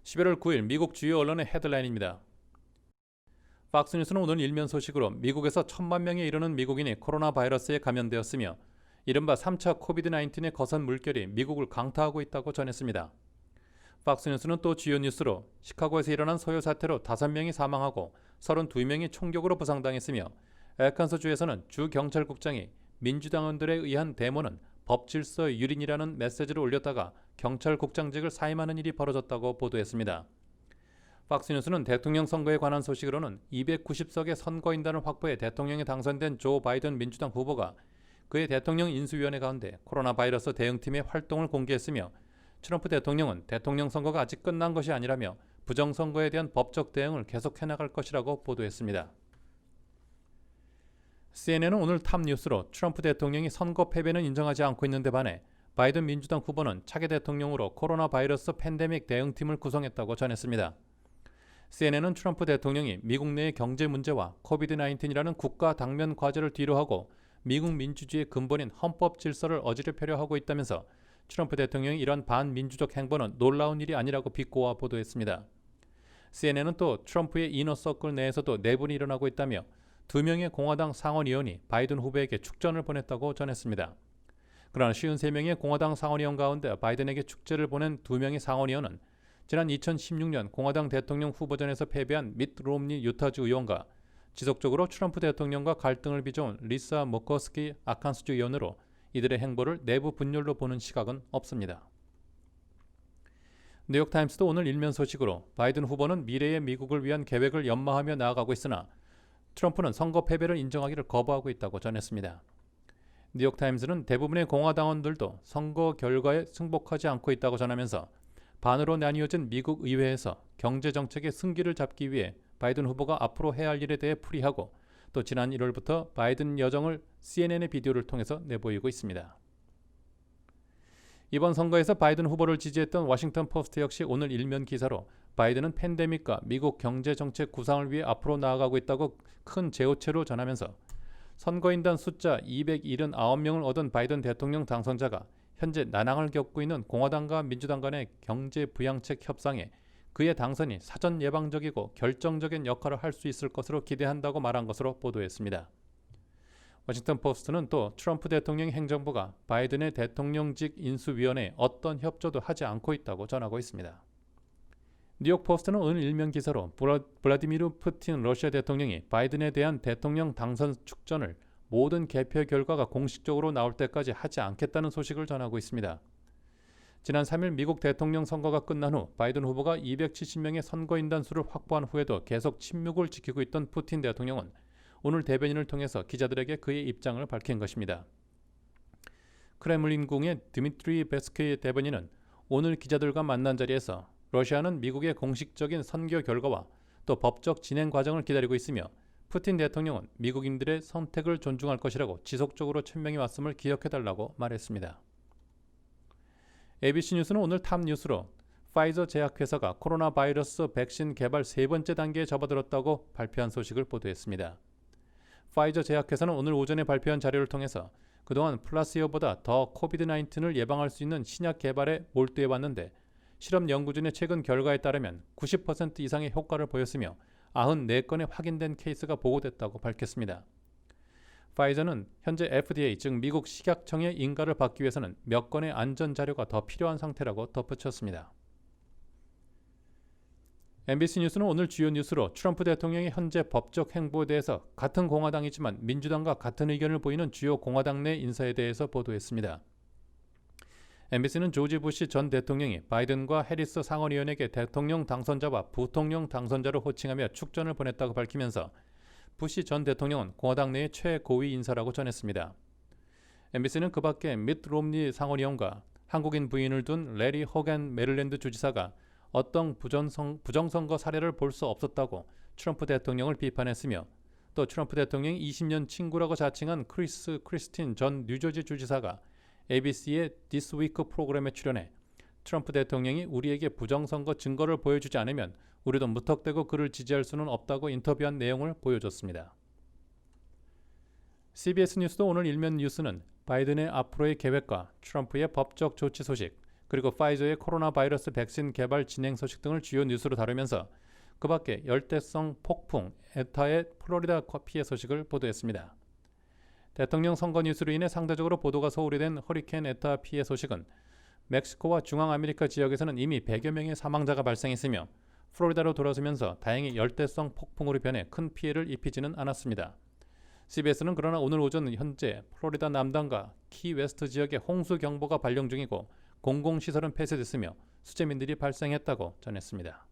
11월 9일 미국 주요 언론의 헤드라인입니다. 팍스뉴스는 오늘 일면 소식으로 미국에서 1,000만 명에 이르는 미국인이 코로나 바이러스에 감염되었으며 이른바 3차 코비드-19의 거선 물결이 미국을 강타하고 있다고 전했습니다. 팍스뉴스는 또 주요 뉴스로 시카고에서 일어난 소요 사태로 5명이 사망하고 32명이 총격으로 부상당했으며 에칸서주에서는 주 경찰국장이 민주당원들에 의한 데모는 법질서 유린이라는 메시지를 올렸다가 경찰국장직을 사임하는 일이 벌어졌다고 보도했습니다. 팍스뉴스는 대통령 선거에 관한 소식으로는 290석의 선거인단을 확보해 대통령에 당선된 조 바이든 민주당 후보가 그의 대통령 인수위원회 가운데 코로나 바이러스 대응팀의 활동을 공개했으며 트럼프 대통령은 대통령 선거가 아직 끝난 것이 아니라며 부정선거에 대한 법적 대응을 계속해 나갈 것이라고 보도했습니다. CNN은 오늘 탑뉴스로 트럼프 대통령이 선거 패배는 인정하지 않고 있는데 반해 바이든 민주당 후보는 차기 대통령으로 코로나 바이러스 팬데믹 대응팀을 구성했다고 전했습니다. CNN은 트럼프 대통령이 미국 내의 경제 문제와 코비드-19이라는 국가 당면 과제를 뒤로하고 미국 민주주의의 근본인 헌법 질서를 어지럽히려 하고 있다면서 트럼프 대통령이 이런 반민주적 행보는 놀라운 일이 아니라고 비꼬아 보도했습니다. CNN은 또 트럼프의 이너서클 내에서도 내분이 일어나고 있다며 2명의 공화당 상원의원이 바이든 후보에게 축전을 보냈다고 전했습니다. 그러나 53명의 공화당 상원의원 가운데 바이든에게 축제를 보낸 2명의 상원의원은 지난 2016년 공화당 대통령 후보전에서 패배한 밋 롬니 유타주 의원과 지속적으로 트럼프 대통령과 갈등을 빚어온 리사 머커스키 아칸소주 의원으로 이들의 행보를 내부 분열로 보는 시각은 없습니다. 뉴욕타임스도 오늘 일면 소식으로 바이든 후보는 미래의 미국을 위한 계획을 연마하며 나아가고 있으나 트럼프는 선거 패배를 인정하기를 거부하고 있다고 전했습니다. 뉴욕타임스는 대부분의 공화당원들도 선거 결과에 승복하지 않고 있다고 전하면서 반으로 나뉘어진 미국 의회에서 경제정책의 승기를 잡기 위해 바이든 후보가 앞으로 해야 할 일에 대해 풀이하고 또 지난 1월부터 바이든 여정을 CNN의 비디오를 통해서 내보이고 있습니다. 이번 선거에서 바이든 후보를 지지했던 워싱턴 포스트 역시 오늘 일면 기사로 바이든은 팬데믹과 미국 경제정책 구상을 위해 앞으로 나아가고 있다고 큰 제호체로 전하면서 선거인단 숫자 279명을 얻은 바이든 대통령 당선자가 현재 난항을 겪고 있는 공화당과 민주당 간의 경제 부양책 협상에 그의 당선이 사전 예방적이고 결정적인 역할을 할 수 있을 것으로 기대한다고 말한 것으로 보도했습니다. 워싱턴 포스트는 또 트럼프 대통령 행정부가 바이든의 대통령직 인수위원회에 어떤 협조도 하지 않고 있다고 전하고 있습니다. 뉴욕 포스트는 오늘 일면 기사로 블라디미르 푸틴 러시아 대통령이 바이든에 대한 대통령 당선 축전을 모든 개표 결과가 공식적으로 나올 때까지 하지 않겠다는 소식을 전하고 있습니다. 지난 3일 미국 대통령 선거가 끝난 후 바이든 후보가 270명의 선거인단 수를 확보한 후에도 계속 침묵을 지키고 있던 푸틴 대통령은 오늘 대변인을 통해서 기자들에게 그의 입장을 밝힌 것입니다. 크렘린궁의 드미트리 베스크의 대변인은 오늘 기자들과 만난 자리에서 러시아는 미국의 공식적인 선거 결과와 또 법적 진행 과정을 기다리고 있으며 푸틴 대통령은 미국인들의 선택을 존중할 것이라고 지속적으로 천명해 왔음을 기억해달라고 말했습니다. ABC 뉴스는 오늘 탑뉴스로 파이저 제약회사가 코로나 바이러스 백신 개발 3번째 단계에 접어들었다고 발표한 소식을 보도했습니다. 파이저 제약회사는 오늘 오전에 발표한 자료를 통해서 그동안 플라시오보다 더 코비드-19을 예방할 수 있는 신약 개발에 몰두해왔는데 실험 연구 중의 최근 결과에 따르면 90% 이상의 효과를 보였으며 94건의 확인된 케이스가 보고됐다고 밝혔습니다. 파이저는 현재 FDA 즉 미국 식약청의 인가를 받기 위해서는 몇 건의 안전 자료가 더 필요한 상태라고 덧붙였습니다. MBC 뉴스는 오늘 주요 뉴스로 트럼프 대통령의 현재 법적 행보에 대해서 같은 공화당이지만 민주당과 같은 의견을 보이는 주요 공화당 내 인사에 대해서 보도했습니다. MBC는 조지 부시 전 대통령이 바이든과 해리스 상원의원에게 대통령 당선자와 부통령 당선자를 호칭하며 축전을 보냈다고 밝히면서 부시 전 대통령은 공화당 내의 최고위 인사라고 전했습니다. MBC는 그 밖에 밋 롬니 상원의원과 한국인 부인을 둔 레리 호겐 메릴랜드 주지사가 어떤 부정선거 사례를 볼 수 없었다고 트럼프 대통령을 비판했으며 또 트럼프 대통령이 20년 친구라고 자칭한 크리스 크리스틴 전 뉴저지 주지사가 ABC의 This Week 프로그램에 출연해 트럼프 대통령이 우리에게 부정선거 증거를 보여주지 않으면 우리도 무턱대고 그를 지지할 수는 없다고 인터뷰한 내용을 보여줬습니다. CBS 뉴스도 오늘 일면 뉴스는 바이든의 앞으로의 계획과 트럼프의 법적 조치 소식 그리고 파이저의 코로나 바이러스 백신 개발 진행 소식 등을 주요 뉴스로 다루면서 그 밖에 열대성 폭풍 에타의 플로리다 피해 소식을 보도했습니다. 대통령 선거 뉴스로 인해 상대적으로 보도가 소홀히 된 허리케인 에타 피해 소식은 멕시코와 중앙아메리카 지역에서는 이미 100여 명의 사망자가 발생했으며 플로리다로 돌아서면서 다행히 열대성 폭풍으로 변해 큰 피해를 입히지는 않았습니다. CBS는 그러나 오늘 오전 현재 플로리다 남단과 키웨스트 지역에 홍수 경보가 발령 중이고 공공시설은 폐쇄됐으며 수재민들이 발생했다고 전했습니다.